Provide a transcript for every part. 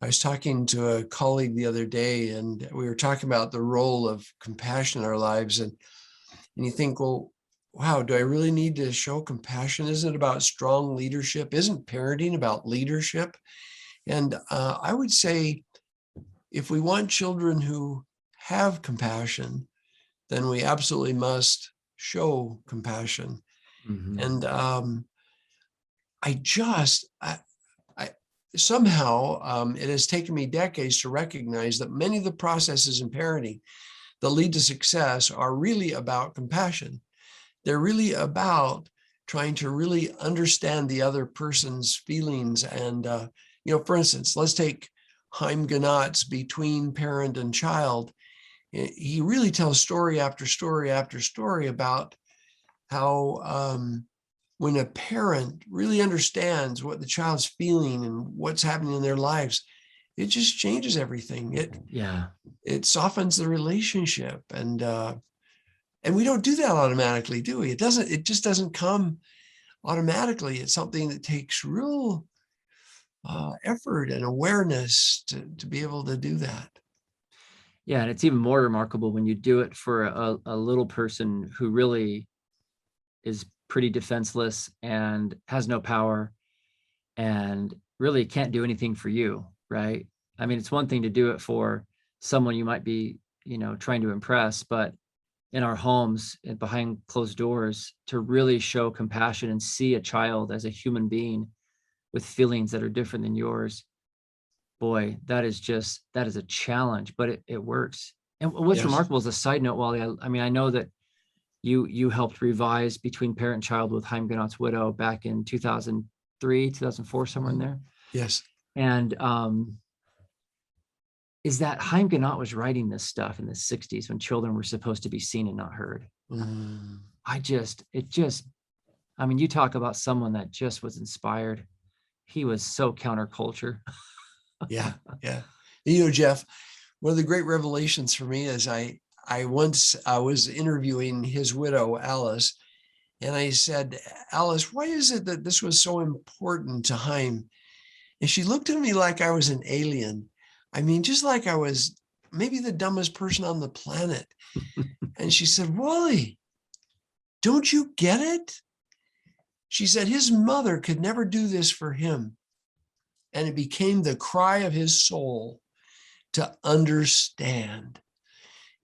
I was talking to a colleague the other day, and we were talking about the role of compassion in our lives. And you think, well, wow, do I really need to show compassion? Isn't it about strong leadership? Isn't parenting about leadership? And I would say if we want children who have compassion, then we absolutely must show compassion. Mm-hmm. And I just, I somehow it has taken me decades to recognize that many of the processes in parenting that lead to success are really about compassion. They're really about trying to really understand the other person's feelings. And, for instance, let's take Haim Ginat's Between Parent and Child. He really tells story after story after story about how when a parent really understands what the child's feeling and what's happening in their lives, it just changes everything. It softens the relationship, and we don't do that automatically, do we? It just doesn't come automatically. It's something that takes real effort and awareness to be able to do that. Yeah, and it's even more remarkable when you do it for a little person who really is pretty defenseless and has no power and really can't do anything for you, right? I mean, it's one thing to do it for someone you might be, trying to impress, but in our homes and behind closed doors, to really show compassion and see a child as a human being with feelings that are different than yours, boy, that is a challenge, but it works. And what's Yes. remarkable is a side note, Wally, I mean, I know that you helped revise Between Parent and Child with Haim Ginat's widow back in 2003, 2004, somewhere in there. Yes. And is that Haim Ginat was writing this stuff in the 60s when children were supposed to be seen and not heard. Mm. I mean, you talk about someone that just was inspired. He was so counterculture. Yeah. Jeff, one of the great revelations for me is I was interviewing his widow, Alice, and I said, Alice, why is it that this was so important to Haim? And she looked at me like I was an alien. I mean, just like I was maybe the dumbest person on the planet. And she said, Wally, don't you get it? She said his mother could never do this for him. And it became the cry of his soul to understand.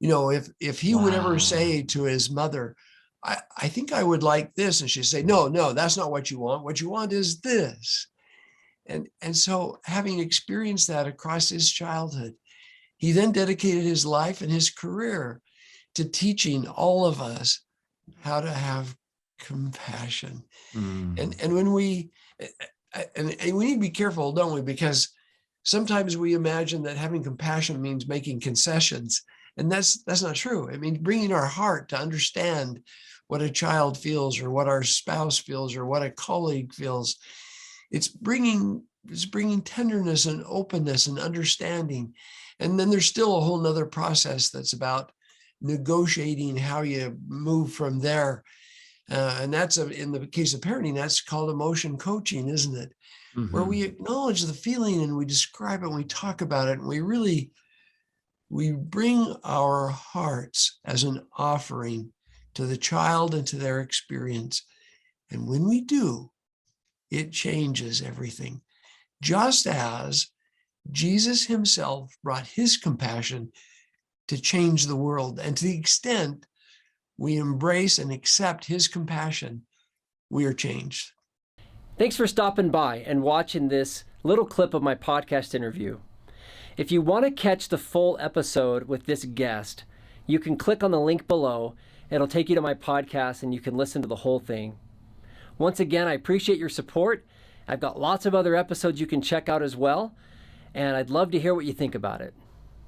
If he would ever say to his mother, I think I would like this, and she'd say, no, that's not what you want. What you want is this. And so having experienced that across his childhood, he then dedicated his life and his career to teaching all of us how to have compassion. And when we need to be careful, don't we? Because sometimes we imagine that having compassion means making concessions. And that's not true. I mean, bringing our heart to understand what a child feels or what our spouse feels or what a colleague feels. It's bringing tenderness and openness and understanding. And then there's still a whole nother process that's about negotiating how you move from there. And that's in the case of parenting, that's called emotion coaching, isn't it? Mm-hmm. Where we acknowledge the feeling and we describe it and we talk about it, and we bring our hearts as an offering to the child and to their experience. And when we do, it changes everything. Just as Jesus himself brought his compassion to change the world. And to the extent we embrace and accept his compassion, we are changed. Thanks for stopping by and watching this little clip of my podcast interview. If you want to catch the full episode with this guest, you can click on the link below. It'll take you to my podcast and you can listen to the whole thing. Once again, I appreciate your support. I've got lots of other episodes you can check out as well, and I'd love to hear what you think about it.